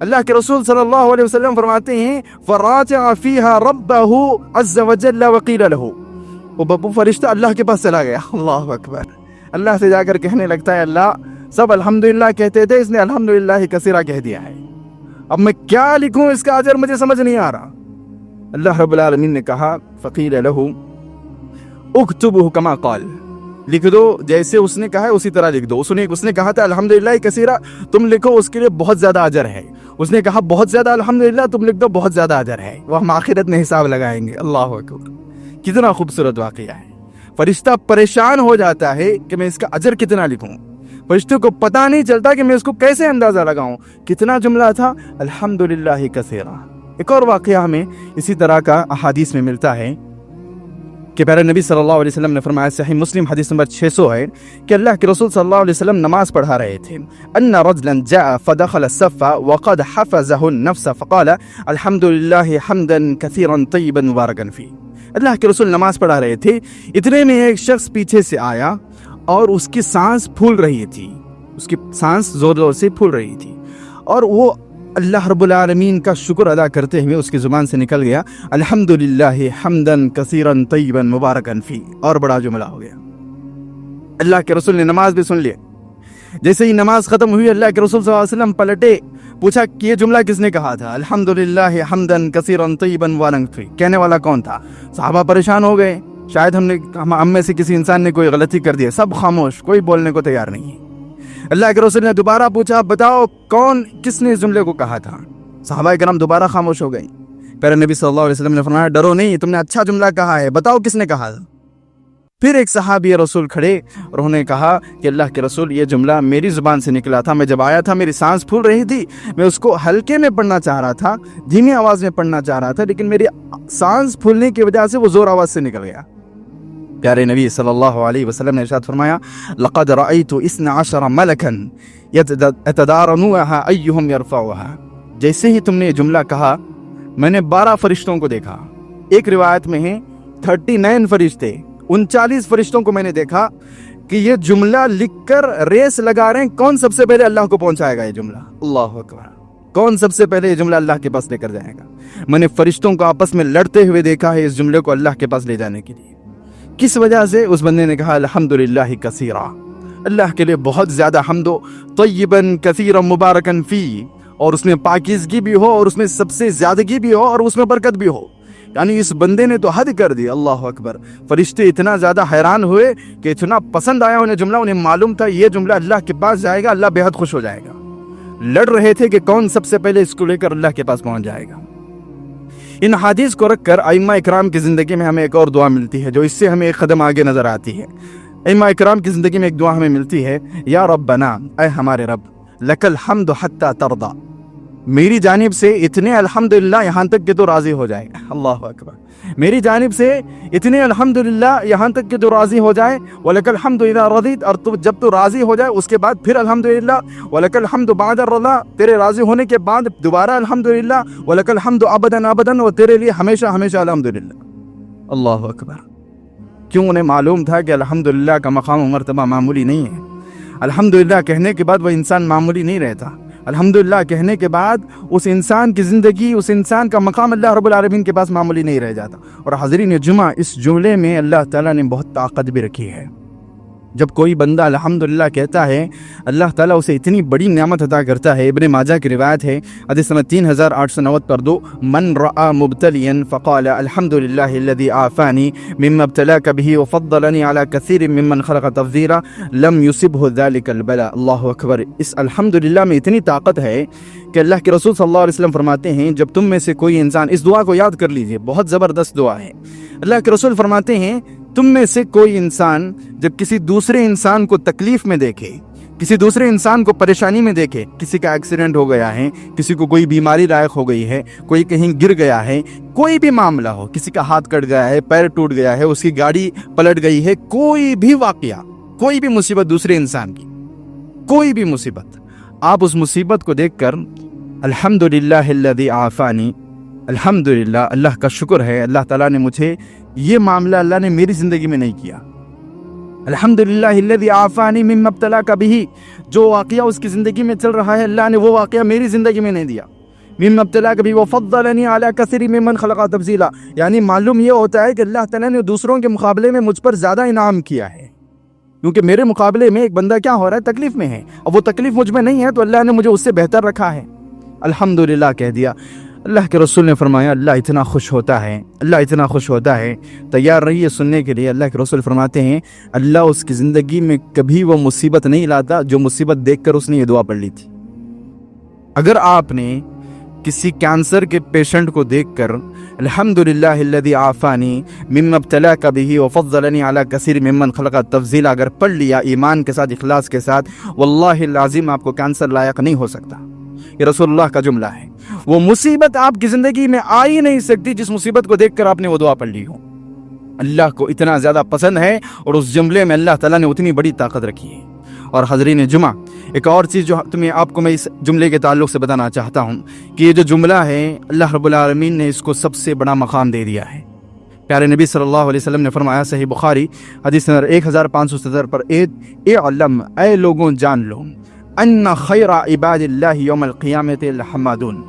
اللہ کے رسول صلی اللہ علیہ وسلم فرماتے ہیں فَرَاجَعَ فِيهَا رَبَّهُ عَزَّ وَجَلَّ وَقِيلَ لَهُ۔ وہ بابو فرشتہ اللہ کے پاس چلا گیا، اللہ اکبر، اللہ سے جا کر کہنے لگتا ہے اللہ سب الحمدللہ کہتے تھے، اس نے الحمدللہ کثیرہ کہہ دیا ہے، اب میں کیا لکھوں اس کا اجر مجھے سمجھ نہیں آ رہا۔ اللہ رب العالمین نے کہا فَقِيلَ لَهُ اُكْتُبُهُ كَمَا قَالَ، لکھ دو جیسے اس نے کہا ہے اسی طرح لکھ دو۔ اس نے کہا تھا الحمدللہ کثیرہ، تم لکھو اس کے لیے بہت زیادہ اجر ہے۔ اس نے کہا بہت زیادہ الحمدللہ، تم لکھ دو بہت زیادہ اجر ہے، وہ ہم آخرت میں حساب لگائیں گے۔ اللہ اکبر، کتنا خوبصورت واقعہ ہے۔ فرشتہ پریشان ہو جاتا ہے کہ میں اس کا اجر کتنا لکھوں، فرشتے کو پتہ نہیں چلتا کہ میں اس کو کیسے اندازہ لگاؤں۔ کتنا جملہ تھا الحمدللہ کثیرہ۔ ایک اور واقعہ ہمیں اسی طرح کا احادیث میں ملتا ہے کہ پیارے نبی صلی اللہ علیہ وسلم نے فرمایا، صحیح مسلم حدیث نمبر 600 ہے، کہ اللہ کے رسول صلی اللہ علیہ وسلم نماز پڑھا رہے تھے، ان رجلا جاء فدخل الصف وقد حفظه النفس فقال الحمد لله حمدا كثيرا طيبا مباركا فيه۔ اللہ کے رسول نماز پڑھا رہے تھے، اتنے میں ایک شخص پیچھے سے آیا اور اس کی سانس پھول رہی تھی، اس کی سانس زور زور سے پھول رہی تھی، اور وہ اللہ رب العالمین کا شکر ادا کرتے ہوئے اس کی زبان سے نکل گیا الحمدللہ حمدا کثیرا طیبا مبارکا فی۔ اور بڑا جملہ ہو گیا۔ اللہ کے رسول نے نماز بھی سن لیا، جیسے ہی نماز ختم ہوئی اللہ کے رسول صلی اللہ علیہ وسلم پلٹے، پوچھا کہ یہ جملہ کس نے کہا تھا الحمدللہ حمدا کثیرا طیبا مبارکا فی، کہنے والا کون تھا؟ صحابہ پریشان ہو گئے، شاید ہم میں سے کسی انسان نے کوئی غلطی کر دی ہے، سب خاموش، کوئی بولنے کو تیار نہیں ہے۔ اللہ کے رسول نے دوبارہ پوچھا بتاؤ کس نے اس جملے کو کہا تھا؟ صحابہ کرام دوبارہ خاموش ہو گئی. پھر نبی صلی اللہ علیہ وسلم نے فرمایا ڈرو نہیں، تم نے اچھا جملہ کہا ہے، بتاؤ کس نے کہا تھا؟ پھر ایک صحابی رسول کھڑے اور انہوں نے کہا کہ اللہ کے رسول یہ جملہ میری زبان سے نکلا تھا، میں جب آیا تھا میری سانس پھول رہی تھی، میں اس کو ہلکے میں پڑھنا چاہ رہا تھا، دھیمی آواز میں پڑھنا چاہ رہا تھا، لیکن میری سانس پھولنے کی وجہ سے وہ زور آواز سے نکل گیا. پیارے نبی صلی اللہ علیہ وسلم نے ارشاد فرمایا لقد رأيت 12 ملكا يتدارنوها ايهم يرفعها. جیسے ہی تم نے یہ جملہ کہا میں نے 12 فرشتوں کو دیکھا. ایک روایت میں ہے 39 فرشتے، 39 فرشتوں کو میں نے دیکھا کہ یہ جملہ لکھ کر ریس لگا رہے ہیں کون سب سے پہلے اللہ کو پہنچائے گا یہ جملہ. اللہ اکبر، کون سب سے پہلے یہ جملہ اللہ کے پاس لے کر جائے گا. میں نے فرشتوں کو آپس میں لڑتے ہوئے دیکھا ہے اس جملے کو اللہ کے پاس لے جانے کے لیے. کس وجہ سے؟ اس بندے نے کہا الحمدللہ کثیرا، اللہ کے لیے بہت زیادہ حمد ہو، طیباً کثیرا مبارکاً فی، اور اس میں پاکیزگی بھی ہو اور اس میں سب سے زیادگی بھی ہو اور اس میں برکت بھی ہو. یعنی اس بندے نے تو حد کر دی. اللہ اکبر. فرشتے اتنا زیادہ حیران ہوئے کہ اتنا پسند آیا انہیں جملہ، انہیں معلوم تھا یہ جملہ اللہ کے پاس جائے گا، اللہ بے حد خوش ہو جائے گا. لڑ رہے تھے کہ کون سب سے پہلے اس کو لے کر اللہ کے پاس پہنچ جائے گا. ان حدیث کو رکھ کر ائمہ اکرام کی زندگی میں ہمیں ایک اور دعا ملتی ہے جو اس سے ہمیں ایک قدم آگے نظر آتی ہے. ائمہ اکرام کی زندگی میں ایک دعا ہمیں ملتی ہے، یا ربنا، اے ہمارے رب، لک الحمد حتی ترضی، میری جانب سے اتنے الحمدللہ یہاں تک کہ تو راضی ہو جائے. اللہ اکبر. میری جانب سے اتنے الحمدللہ یہاں تک کہ تو راضی ہو جائے. وَلَكَ الْحَمْدُ إِذَا رَضِيتَ، اور جب تو راضی ہو جائے اس کے بعد پھر الحمدللہ. وَلَكَ الْحَمْدُ بَعْدَ الرَّضَا، تیرے راضی ہونے کے بعد دوبارہ الحمدللہ. وَلَكَ الْحَمْدُ أَبَدًا أَبَدًا، اور تیرے لیے ہمیشہ ہمیشہ الحمدللہ. اللہ اکبر. کیوں؟ انہیں معلوم تھا کہ الحمدللہ کا مقام و مرتبہ معمولی نہیں ہے. الحمدللہ کہنے کے بعد وہ انسان معمولی نہیں رہتا. الحمدللہ کہنے کے بعد اس انسان کی زندگی، اس انسان کا مقام اللہ رب العالمین کے پاس معمولی نہیں رہ جاتا. اور حاضرین جمعہ، اس جملے میں اللہ تعالیٰ نے بہت طاقت بھی رکھی ہے. جب کوئی بندہ الحمدللہ کہتا ہے اللہ تعالیٰ اسے اتنی بڑی نعمت عطا کرتا ہے. ابن ماجہ کی روایت ہے، حدیث نمبر 3890 پر 2، من رأى مبتليا فقال الحمد لله الذي عافاني مما ابتلاك به وفضلني على كثير ممن خلق تفضيلا لم يصبه ذلك البلاء. اللہ اکبر. اس الحمدللہ میں اتنی طاقت ہے کہ اللہ کے رسول صلی اللہ علیہ وسلم فرماتے ہیں جب تم میں سے کوئی انسان، اس دعا کو یاد کر لیجئے، بہت زبردست دعا ہے. اللہ کے رسول فرماتے ہیں تم میں سے کوئی انسان جب کسی دوسرے انسان کو تکلیف میں دیکھے، کسی دوسرے انسان کو پریشانی میں دیکھے، کسی کا ایکسیڈنٹ ہو گیا ہے، کسی کو کوئی بیماری لاحق ہو گئی ہے، کوئی کہیں گر گیا ہے، کوئی بھی معاملہ ہو، کسی کا ہاتھ کٹ گیا ہے، پیر ٹوٹ گیا ہے، اس کی گاڑی پلٹ گئی ہے، کوئی بھی واقعہ، کوئی بھی مصیبت دوسرے انسان کی، کوئی بھی مصیبت، آپ اس مصیبت کو دیکھ کر الحمدللہ الذی عافانی، الحمدللہ، اللہ کا شکر ہے اللہ تعالیٰ نے مجھے یہ معاملہ اللہ نے میری زندگی میں نہیں کیا. الحمدللہ الذی عافانی مما ابتلاک بہ، جو واقعہ اس کی زندگی میں چل رہا ہے اللہ نے وہ واقعہ میری زندگی میں نہیں دیا. مما ابتلاک بہ وفضلنی علی کثیر ممن خلق تفضیلا، یعنی معلوم یہ ہوتا ہے کہ اللہ تعالیٰ نے دوسروں کے مقابلے میں مجھ پر زیادہ انعام کیا ہے، کیونکہ میرے مقابلے میں ایک بندہ کیا ہو رہا ہے؟ تکلیف میں ہے، اور وہ تکلیف مجھ میں نہیں ہے تو اللہ نے مجھے اس سے بہتر رکھا ہے. الحمدللہ کہہ دیا. اللہ کے رسول نے فرمایا اللہ اتنا خوش ہوتا ہے، اللہ اتنا خوش ہوتا ہے. تیار رہیے سننے کے لیے. اللہ کے رسول فرماتے ہیں اللہ اس کی زندگی میں کبھی وہ مصیبت نہیں لاتا جو مصیبت دیکھ کر اس نے یہ دعا پڑھ لی تھی. اگر آپ نے کسی کینسر کے پیشنٹ کو دیکھ کر الحمدللہ الذی عافانی مما ابتلاک بہ وفضلنی علی کثیر ممن خلق تفضیلا اگر پڑھ لیا ایمان کے ساتھ، اخلاص کے ساتھ، واللہ العظیم آپ کو کینسر لائق نہیں ہو سکتا. یہ رسول اللہ کا جملہ ہے. وہ مصیبت آپ کی زندگی میں آ ہی نہیں سکتی جس مصیبت کو دیکھ کر آپ نے وہ دعا پڑھ لی ہو. اللہ کو اتنا زیادہ پسند ہے اور اس جملے میں اللہ تعالیٰ نے اتنی بڑی طاقت رکھی ہے. اور حاضرین جمعہ، ایک اور چیز جو آپ کو میں اس جملے کے تعلق سے بتانا چاہتا ہوں کہ یہ جو جملہ ہے اللہ رب العالمین نے اس کو سب سے بڑا مقام دے دیا ہے. پیارے نبی صلی اللہ علیہ وسلم نے فرمایا، صحیح بخاری حدیث نمبر 1570 پر، اعلم، اے لوگوں جان لو، ان خیر عباد اللہ یوم القیامت الحمادون،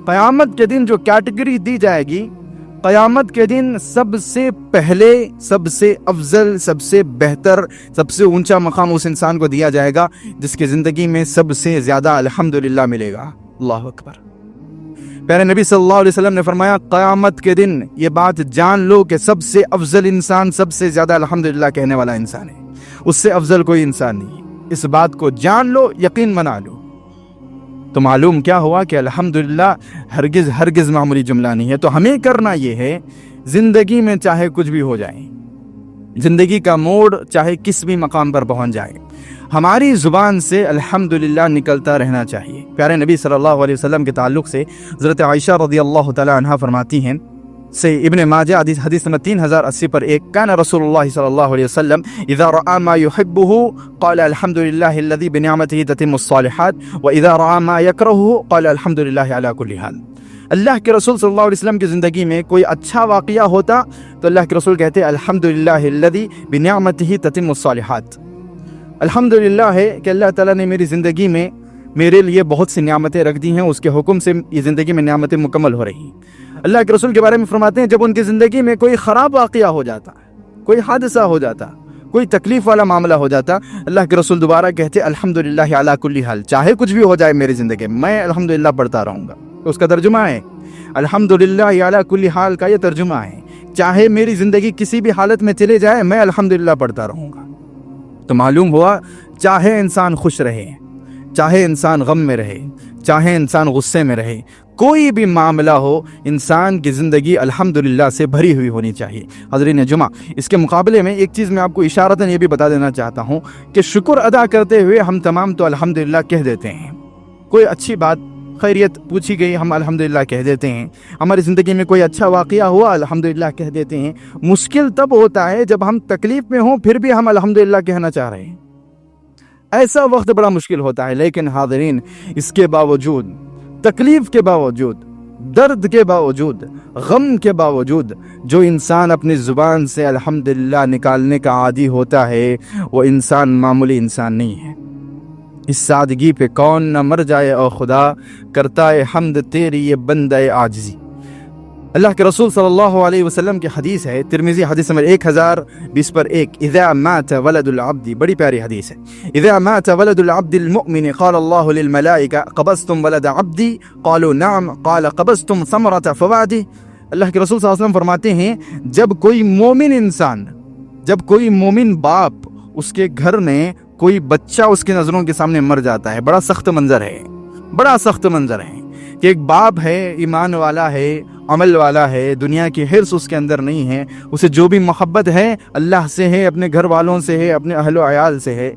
قیامت کے دن جو کیٹیگری دی جائے گی، قیامت کے دن سب سے پہلے، سب سے افضل، سب سے بہتر، سب سے اونچا مقام اس انسان کو دیا جائے گا جس کی زندگی میں سب سے زیادہ الحمدللہ ملے گا. اللہ اکبر. پیارے نبی صلی اللہ علیہ وسلم نے فرمایا قیامت کے دن یہ بات جان لو کہ سب سے افضل انسان، سب سے زیادہ الحمدللہ کہنے والا انسان ہے، اس سے افضل کوئی انسان نہیں. اس بات کو جان لو، یقین بنا لو، تو معلوم کیا ہوا کہ الحمدللہ ہرگز ہرگز معمولی جملہ نہیں ہے۔ تو ہمیں کرنا یہ ہے، زندگی میں چاہے کچھ بھی ہو جائے، زندگی کا موڑ چاہے کس بھی مقام پر پہنچ جائے، ہماری زبان سے الحمدللہ نکلتا رہنا چاہیے۔ پیارے نبی صلی اللہ علیہ وسلم کے تعلق سے حضرت عائشہ رضی اللہ تعالی عنہا فرماتی ہیں، سے ابن ماجہ حدیث نمبر 3080 پر 1، کان رسول اللہ صلی اللہ علیہ وسلم اذا رأى ما يحبه قال الحمد لله الذي بنعمته تتم الصالحات واذا رأى ما يكرهه قال الحمد لله على كل حال۔ اللہ کے رسول صلی اللہ علیہ وسلم کی زندگی میں کوئی اچھا واقعہ ہوتا تو اللہ کے رسول کہتے الحمدللہ الذی بنعمته تتم الصالحات، الحمدللہ ہے کہ اللہ تعالیٰ نے میری زندگی میں میرے لیے بہت سی نعمتیں رکھ دی ہیں، اس کے حکم سے یہ زندگی میں نعمتیں مکمل ہو رہی ہیں۔ اللہ کے رسول کے بارے میں فرماتے ہیں جب ان کی زندگی میں کوئی خراب واقعہ ہو جاتا، کوئی حادثہ ہو جاتا، کوئی تکلیف والا معاملہ ہو جاتا، اللہ کے رسول دوبارہ کہتے الحمدللہ علی کل حال، چاہے کچھ بھی ہو جائے میری زندگی میں الحمدللہ پڑھتا رہوں گا۔ اس کا ترجمہ ہے الحمدللہ علی کل حال کا یہ ترجمہ ہے، چاہے میری زندگی کسی بھی حالت میں چلے جائے میں الحمدللہ پڑھتا رہوں گا۔ تو معلوم ہوا چاہے انسان خوش رہے، چاہے انسان غم میں رہے، چاہے انسان غصے میں رہے، کوئی بھی معاملہ ہو، انسان کی زندگی الحمدللہ سے بھری ہوئی ہونی چاہیے۔ حضرین جمعہ، اس کے مقابلے میں ایک چیز میں آپ کو اشارتاً یہ بھی بتا دینا چاہتا ہوں کہ شکر ادا کرتے ہوئے ہم تمام تو الحمدللہ کہہ دیتے ہیں، کوئی اچھی بات خیریت پوچھی گئی ہم الحمدللہ کہہ دیتے ہیں، ہماری زندگی میں کوئی اچھا واقعہ ہوا الحمدللہ کہہ دیتے ہیں۔ مشکل تب ہوتا ہے جب ہم تکلیف میں ہوں پھر بھی ہم الحمدللہ کہنا چاہ رہے ہیں، ایسا وقت بڑا مشکل ہوتا ہے۔ لیکن حاضرین، اس کے باوجود، تکلیف کے باوجود، درد کے باوجود، غم کے باوجود، جو انسان اپنی زبان سے الحمدللہ نکالنے کا عادی ہوتا ہے وہ انسان معمولی انسان نہیں ہے۔ اس سادگی پہ کون نہ مر جائے او خدا، کرتا ہے حمد تیری یہ بندہ عاجزی۔ اللہ کے رسول صلی اللہ علیہ وسلم کی حدیث ہے، ترمذی حدیث نمبر 1020 پر 1، اذا مات ولد العبد، بڑی پیاری حدیث ہے، اذا مات ولد العبد المؤمن قال اللہ للملائکہ قبضتم ولد عبدی قالوا نعم قال قبضتم ثمرۃ فوادہ۔ اللہ کے رسول صلی اللہ علیہ وسلم فرماتے ہیں جب کوئی مومن انسان، جب کوئی مومن باپ، اس کے گھر میں کوئی بچہ اس کے نظروں کے سامنے مر جاتا ہے، بڑا سخت منظر ہے، بڑا سخت منظر ہے کہ ایک باپ ہے، ایمان والا ہے، عمل والا ہے، دنیا کی حرص اس کے اندر نہیں ہے، اسے جو بھی محبت ہے اللہ سے ہے، اپنے گھر والوں سے ہے، اپنے اہل و عیال سے ہے۔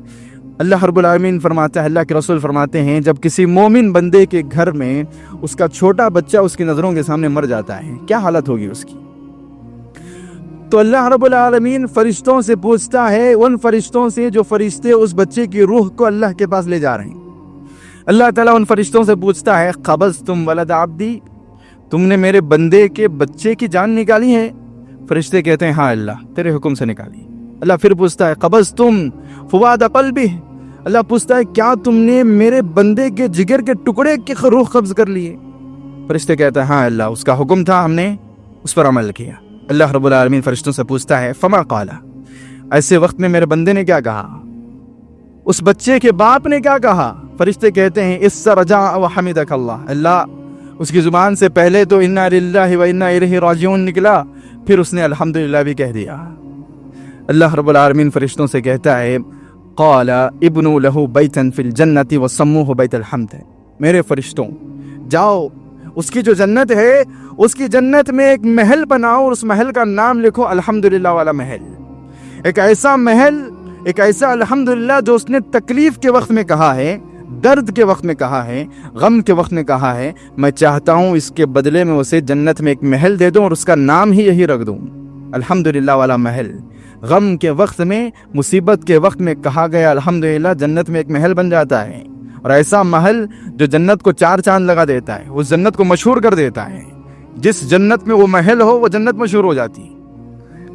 اللہ رب العالمین فرماتا ہے، اللہ کے رسول فرماتے ہیں جب کسی مومن بندے کے گھر میں اس کا چھوٹا بچہ اس کی نظروں کے سامنے مر جاتا ہے، کیا حالت ہوگی اس کی؟ تو اللہ رب العالمین فرشتوں سے پوچھتا ہے، ان فرشتوں سے جو فرشتے اس بچے کی روح کو اللہ کے پاس لے جا رہے ہیں، اللہ تعالیٰ ان فرشتوں سے پوچھتا ہے قبضتم ولد عبدی، تم نے میرے بندے کے بچے کی جان نکالی ہے؟ فرشتے کہتے ہیں ہاں اللہ، تیرے حکم سے نکالی۔ اللہ پھر پوچھتا ہے قبضتم فواد قلبہ، اللہ پوچھتا ہے کیا تم نے میرے بندے کے جگر کے ٹکڑے کی روح قبض کر لیے؟ فرشتے کہتے ہیں ہاں اللہ، اس کا حکم تھا، ہم نے اس پر عمل کیا۔ اللہ رب العالمین فرشتوں سے پوچھتا ہے فما قال، ایسے وقت میں میرے بندے نے کیا کہا؟ اس بچے کے باپ نے کیا کہا؟ فرشتے کہتے ہیں اس رجع وحمدک اللہ، اللہ اس کی زبان سے پہلے تو انا للہ و انا الیہ راجعون نکلا، پھر اس نے الحمدللہ بھی کہہ دیا۔ اللہ رب العالمین فرشتوں سے کہتا ہے قال ابنوا له بیتا فی الجنۃ وسموه بیت الحمد، میرے فرشتوں جاؤ اس کی جو جنت ہے اس کی جنت میں ایک محل بناؤ اور اس محل کا نام لکھو الحمدللہ والا محل، ایک ایسا محل، ایک ایسا الحمدللہ جو اس نے تکلیف کے وقت میں کہا ہے، درد کے وقت میں کہا ہے، غم کے وقت میں کہا ہے، میں چاہتا ہوں اس کے بدلے میں اسے جنت میں ایک محل دے دوں اور اس کا نام ہی یہی رکھ دوں، الحمدللہ والا محل۔ غم کے وقت میں، مصیبت کے وقت میں کہا گیا الحمدللہ، جنت میں ایک محل بن جاتا ہے، اور ایسا محل جو جنت کو 4 چاند لگا دیتا ہے، اس جنت کو مشہور کر دیتا ہے، جس جنت میں وہ محل ہو وہ جنت مشہور ہو جاتی ہے۔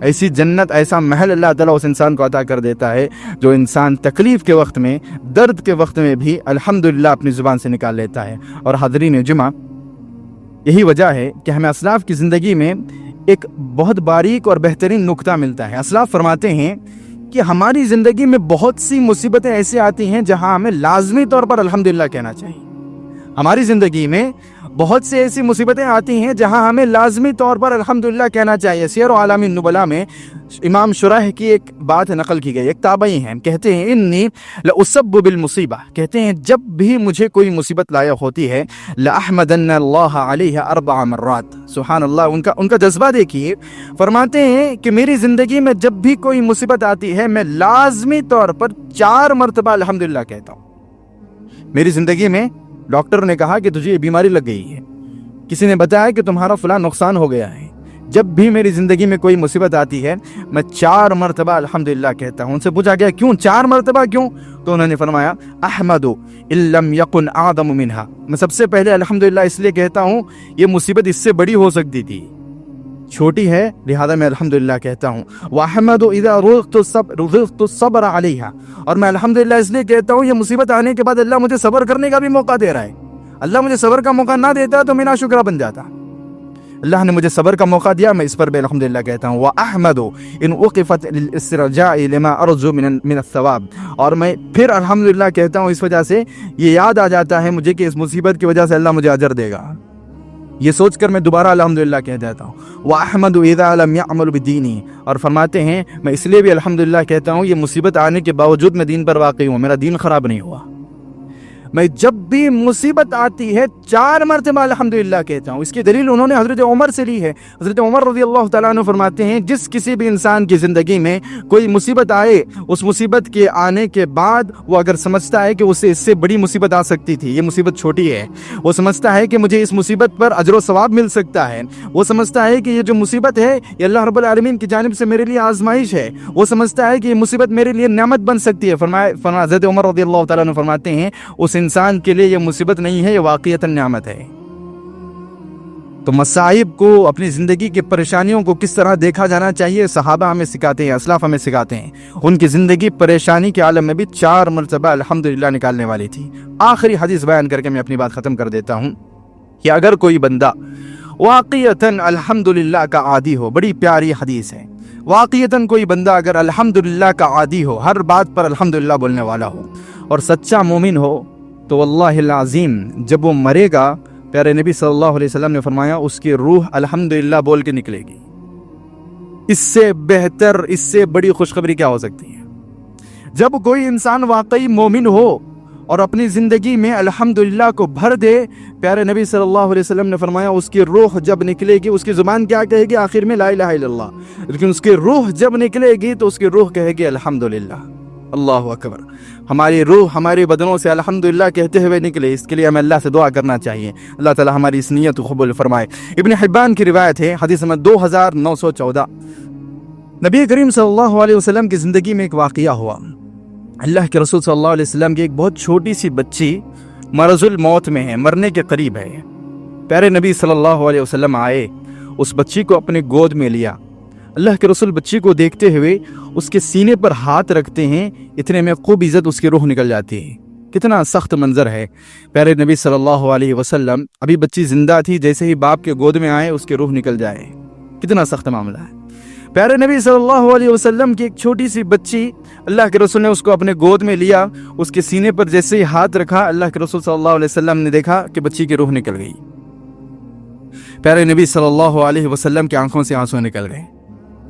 ایسی جنت، ایسا محل اللہ تعالیٰ اس انسان کو عطا کر دیتا ہے جو انسان تکلیف کے وقت میں، درد کے وقت میں بھی الحمدللہ اپنی زبان سے نکال لیتا ہے۔ اور حاضرین جمعہ، یہی وجہ ہے کہ ہمیں اسلاف کی زندگی میں ایک بہت باریک اور بہترین نکتہ ملتا ہے۔ اسلاف فرماتے ہیں کہ ہماری زندگی میں بہت سی مصیبتیں ایسے آتی ہیں جہاں ہمیں لازمی طور پر الحمدللہ کہنا چاہیے۔ ہماری زندگی میں بہت سے ایسی مصیبتیں آتی ہیں جہاں ہمیں لازمی طور پر الحمدللہ کہنا چاہیے۔ سیر و اعلام النبلاء میں امام شرح کی ایک بات نقل کی گئی، ایک تابعی ہیں، کہتے ہیں انی لأصب بالمصیبہ، کہتے ہیں جب بھی مجھے کوئی مصیبت لاحق ہوتی ہے لأحمدن اللہ علیہ 4 مرات، سبحان اللہ، ان کا جذبہ دیکھیے، فرماتے ہیں کہ میری زندگی میں جب بھی کوئی مصیبت آتی ہے میں لازمی طور پر 4 مرتبہ الحمدللہ کہتا ہوں۔ میری زندگی میں ڈاکٹر نے کہا کہ تجھے یہ بیماری لگ گئی ہے، کسی نے بتایا کہ تمہارا فلاں نقصان ہو گیا ہے، جب بھی میری زندگی میں کوئی مصیبت آتی ہے میں 4 مرتبہ الحمدللہ کہتا ہوں۔ ان سے پوچھا گیا کیوں 4 مرتبہ کیوں؟ تو انہوں نے فرمایا احمد ان لم یکن اعظم منها، میں سب سے پہلے الحمدللہ اس لیے کہتا ہوں یہ مصیبت اس سے بڑی ہو سکتی تھی، چھوٹی ہے لہذا میں الحمدللہ کہتا ہوں۔ واحمد اذا رزقت الصبر علیہا، اور میں الحمدللہ اس لیے کہتا ہوں یہ مصیبت آنے کے بعد اللہ مجھے صبر کرنے کا بھی موقع دے رہا ہے، اللہ مجھے صبر کا موقع نہ دیتا تو میں ناشکرہ بن جاتا، اللہ نے مجھے صبر کا موقع دیا، میں اس پر بھی الحمدللہ کہتا ہوں۔ وَأَحْمَدُ إِنْ وُقِفَتْ لِلْإِسْتِرْجَاءِ لِمَا أَرْجُو مِنَ الثَّوَابِ، اور میں پھر الحمدللہ کہتا ہوں اس وجہ سے یہ یاد آ جاتا ہے مجھے کہ اس مصیبت کی وجہ سے اللہ مجھے اجر دے گا، یہ سوچ کر میں دوبارہ الحمدللہ کہہ دیتا ہوں۔ وَأَحْمَدُ إِذَا لَمْ يَعْمَلُ بِدِينِهِ، اور فرماتے ہیں میں اس لیے بھی الحمدللہ کہتا ہوں یہ مصیبت آنے کے باوجود میں دین پر واقع ہوں، میرا دین خراب نہیں ہوا، میں جب بھی مصیبت آتی ہے 4 مرتبہ الحمدللہ کہتا ہوں۔ اس کی دلیل انہوں نے حضرت عمر سے لی ہے، حضرت عمر رضی اللہ تعالیٰ عنہ فرماتے ہیں جس کسی بھی انسان کی زندگی میں کوئی مصیبت آئے، اس مصیبت کے آنے کے بعد وہ اگر سمجھتا ہے کہ اسے اس سے بڑی مصیبت آ سکتی تھی، یہ مصیبت چھوٹی ہے، وہ سمجھتا ہے کہ مجھے اس مصیبت پر اجر و ثواب مل سکتا ہے، وہ سمجھتا ہے کہ یہ جو مصیبت ہے یہ اللہ رب العالمین کی جانب سے میرے لیے آزمائش ہے، وہ سمجھتا ہے کہ یہ مصیبت میرے لیے نعمت بن سکتی ہے، فرمایا حضرت عمر رضی اللہ تعالیٰ عنہ فرماتے ہیں اس انسان کے لیے یہ مصیبت نہیں ہے، یہ واقعتاً نعمت ہے۔ تو مصائب کو، اپنی زندگی کی پریشانیوں کو کس طرح دیکھا جانا چاہیے صحابہ ہمیں سکھاتے ہیں، اسلاف ہمیں سکھاتے ہیں۔ ان کی زندگی پریشانی کے عالم میں بھی 4 مرتبہ الحمدللہ نکالنے والی تھی۔ آخری حدیث بیان کر کے میں اپنی بات ختم کر دیتا ہوں کہ اگر کوئی بندہ واقعتاً الحمدللہ کا عادی ہو، بڑی پیاری حدیث ہے، واقعتاً کوئی بندہ اگر الحمدللہ کا عادی ہو، ہر بات پر الحمدللہ بولنے والا ہو اور سچا مومن ہو، تو واللہ العظیم جب وہ مرے گا پیارے نبی صلی اللہ علیہ وسلم نے فرمایا اس کی روح الحمدللہ بول کے نکلے گی۔ اس سے بہتر، اس سے بڑی خوشخبری کیا ہو سکتی ہے؟ جب کوئی انسان واقعی مومن ہو اور اپنی زندگی میں الحمدللہ کو بھر دے، پیارے نبی صلی اللہ علیہ وسلم نے فرمایا اس کی روح جب نکلے گی، اس کی زبان کیا کہے گی؟ آخر میں لا الہ الا اللہ، لیکن اس کی روح جب نکلے گی تو اس کی روح کہے گی الحمدللہ۔ اللہ اکبر، ہماری روح ہمارے بدنوں سے الحمدللہ کہتے ہوئے نکلے، اس کے لیے ہمیں اللہ سے دعا کرنا چاہیے، اللہ تعالی ہماری اس نیت کو قبول فرمائے۔ ابن حبان کی روایت ہے، حدیث نمبر 2914، نبی کریم صلی اللہ علیہ وسلم کی زندگی میں ایک واقعہ ہوا۔ اللہ کے رسول صلی اللہ علیہ وسلم کی ایک بہت چھوٹی سی بچی مرض الموت میں ہے، مرنے کے قریب ہے۔ پیارے نبی صلی اللہ علیہ وسلم آئے، اس بچی کو اپنے گود میں لیا۔ اللہ کے رسول بچی کو دیکھتے ہوئے اس کے سینے پر ہاتھ رکھتے ہیں، اتنے میں خوب عزت اس کی روح نکل جاتی ہے۔ کتنا سخت منظر ہے۔ پیارے نبی صلی اللہ علیہ وسلم، ابھی بچی زندہ تھی، جیسے ہی باپ کے گود میں آئے اس کی روح نکل جائے، کتنا سخت معاملہ ہے۔ پیارے نبی صلی اللہ علیہ وسلم کی ایک چھوٹی سی بچی، اللہ کے رسول نے اس کو اپنے گود میں لیا، اس کے سینے پر جیسے ہی ہاتھ رکھا، اللہ کے رسول صلی اللہ علیہ وسلم نے دیکھا کہ بچی کی روح نکل گئی۔ پیارے نبی صلی اللہ علیہ وسلم کی آنکھوں سے آنسو نکل گئے۔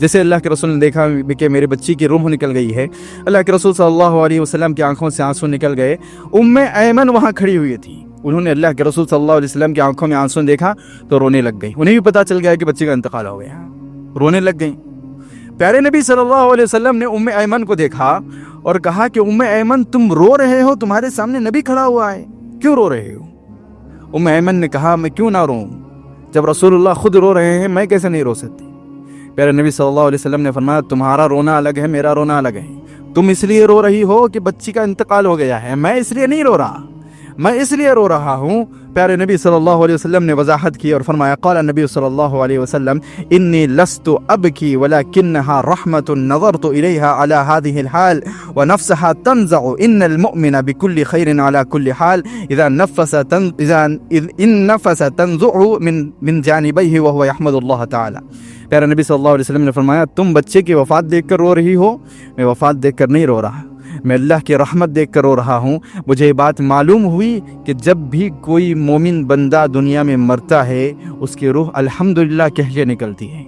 جیسے اللہ کے رسول نے دیکھا کہ میرے بچی کی روح نکل گئی ہے، اللہ کے رسول صلی اللہ علیہ وسلم کی آنکھوں سے آنسو نکل گئے۔ ام ایمن وہاں کھڑی ہوئی تھی، انہوں نے اللہ کے رسول صلی اللہ علیہ وسلم کی آنکھوں میں آنسو دیکھا تو رونے لگ گئی، انہیں بھی پتا چل گیا کہ بچی کا انتقال ہو گیا، رونے لگ گئیں۔ پیارے نبی صلی اللہ علیہ وسلم نے ام ایمن کو دیکھا اور کہا کہ ام ایمن تم رو رہے ہو، تمہارے سامنے نبی کھڑا ہوا ہے، کیوں رو رہے ہو؟ ام ایمن نے کہا میں کیوں نہ روں، جب رسول اللہ خود رو رہے ہیں میں کیسے نہیں رو سکتی؟ پیارے نبی صلی اللہ علیہ وسلم نے فرمایا تمہارا رونا الگ ہے، میرا رونا الگ ہے، تم اس لیے رو رہی ہو کہ بچی کا انتقال ہو گیا ہے، میں اس لیے نہیں رو رہا، میں اس لیے رو رہا ہوں۔ پیارے نبی صلی اللہ علیہ وسلم نے وضاحت کی اور فرمایا قال نبی صلی اللہ علیہ وسلم انی لست ابکی ولکنها رحمت نظرت الیها على هذه الحال ونفسها تنزع ان المؤمن بكل خیر على كل حال اذا نفس تنزع من جانبيه وهو يحمد الله تعالی۔ پیارے نبی صلی اللہ علیہ وسلم نے فرمایا تم بچے کی وفات دیکھ کر رو رہی ہو، میں وفات دیکھ کر نہیں رو رہا، میں اللہ کی رحمت دیکھ کر رو رہا ہوں. مجھے یہ بات معلوم ہوئی کہ جب بھی کوئی مومن بندہ دنیا میں مرتا ہے اس کی روح الحمدللہ کہہ کے نکلتی ہے.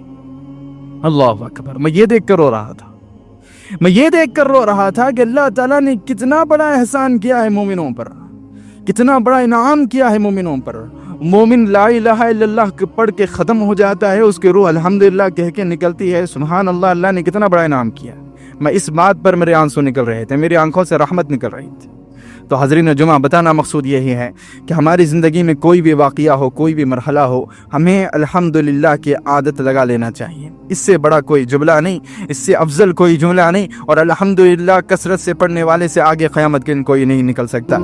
اللہ اکبر. میں یہ دیکھ کر رو رہا تھا کہ اللہ تعالیٰ نے کتنا بڑا احسان کیا ہے مومنوں پر, کتنا بڑا انعام کیا ہے مومنوں پر. مومن لا الہ الا اللہ پڑھ کے ختم ہو جاتا ہے, اس کی روح الحمدللہ کہہ کے نکلتی ہے. سبحان اللہ, اللہ نے کتنا بڑا انعام کیا. میں اس بات پر میرے آنسو نکل رہے تھے, میری آنکھوں سے رحمت نکل رہی تھی. تو حاضرین جمعہ, بتانا مقصود یہی ہے کہ ہماری زندگی میں کوئی بھی واقعہ ہو, کوئی بھی مرحلہ ہو, ہمیں الحمدللہ کی عادت لگا لینا چاہیے. اس سے بڑا کوئی جملہ نہیں, اس سے افضل کوئی جملہ نہیں, اور الحمدللہ کثرت سے پڑھنے والے سے آگے قیامت کے دن کوئی نہیں نکل سکتا.